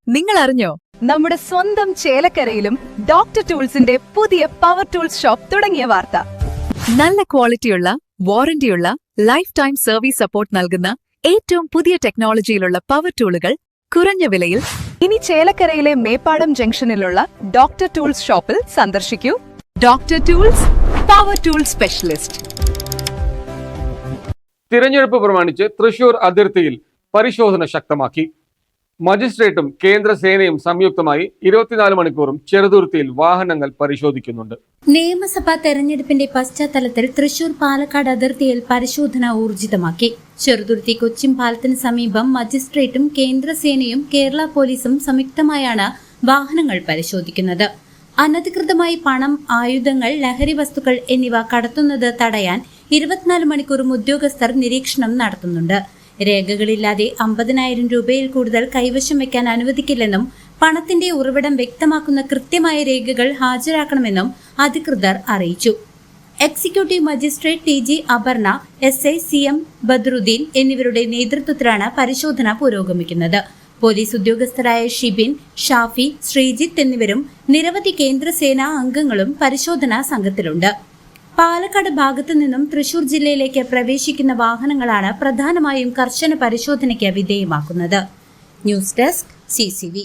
നിങ്ങൾ അറിഞ്ഞോ, നമ്മുടെ സ്വന്തം ചേലക്കരയിലും ഡോക്ടർ ടൂൾസിന്റെ പുതിയ പവർ ടൂൾസ് ഷോപ്പ് തുടങ്ങിയ വാർത്ത. നല്ല ക്വാളിറ്റിയുള്ള, വാറന്റിയുള്ള, ലൈഫ് ടൈം സർവീസ് സപ്പോർട്ട് നൽകുന്ന ഏറ്റവും പുതിയ ടെക്നോളജിയിലുള്ള പവർ ടൂളുകൾ കുറഞ്ഞ വിലയിൽ ഇനി ചേലക്കരയിലെ മേപ്പാടം ജംഗ്ഷനിലുള്ള ഡോക്ടർ ടൂൾസ് ഷോപ്പിൽ സന്ദർശിക്കൂ. Doctor tools, power tool specialist. തിരഞ്ഞെടുപ്പ് പ്രമാണിച്ച് തൃശൂർ അതിർത്തിയിൽ പരിശോധന ശക്തമാക്കി. മജിസ്ട്രേറ്റും കേന്ദ്ര സേനയും സംയുക്തമായി 24 മണിക്കൂറും ചെറുതുരുത്തിയിൽ വാഹനങ്ങൾ പരിശോധിക്കുന്നുണ്ട്. നിയമസഭാ തെരഞ്ഞെടുപ്പിന്റെ പശ്ചാത്തലത്തിൽ തൃശൂർ പാലക്കാട് അതിർത്തിയിൽ പരിശോധന ഊർജിതമാക്കി. ചെറുതുരുത്തി കൊച്ചിൻ പാലത്തിന് സമീപം മജിസ്ട്രേറ്റും കേന്ദ്ര സേനയും കേരള പോലീസും സംയുക്തമായാണ് വാഹനങ്ങൾ പരിശോധിക്കുന്നത്. അനധികൃതമായി പണം, ആയുധങ്ങൾ, ലഹരി വസ്തുക്കൾ എന്നിവ കടത്തുന്നത് തടയാൻ 24 മണിക്കൂറും ഉദ്യോഗസ്ഥർ നിരീക്ഷണം നടത്തുന്നുണ്ട്. രേഖകളില്ലാതെ 50,000 രൂപയിൽ കൂടുതൽ കൈവശം വെക്കാൻ അനുവദിക്കില്ലെന്നും പണത്തിന്റെ ഉറവിടം വ്യക്തമാക്കുന്ന കൃത്യമായ രേഖകൾ ഹാജരാക്കണമെന്നും അധികൃതർ അറിയിച്ചു. Executive magistrate TG Aparna, SI CM Badruddin എന്നിവരുടെ നേതൃത്വത്തിലാണ് പരിശോധന പുരോഗമിക്കുന്നത്. പോലീസ് ഉദ്യോഗസ്ഥരായ ഷിബിൻ, ഷാഫി, ശ്രീജിത്ത് എന്നിവരും നിരവധി കേന്ദ്രസേനാ അംഗങ്ങളും പരിശോധനാ സംഘത്തിലുണ്ട്. പാലക്കാട് ഭാഗത്തു നിന്നും തൃശൂർ ജില്ലയിലേക്ക് പ്രവേശിക്കുന്ന വാഹനങ്ങളാണ് പ്രധാനമായും കർശന പരിശോധനയ്ക്ക് വിധേയമാക്കുന്നത്. News desk CCV.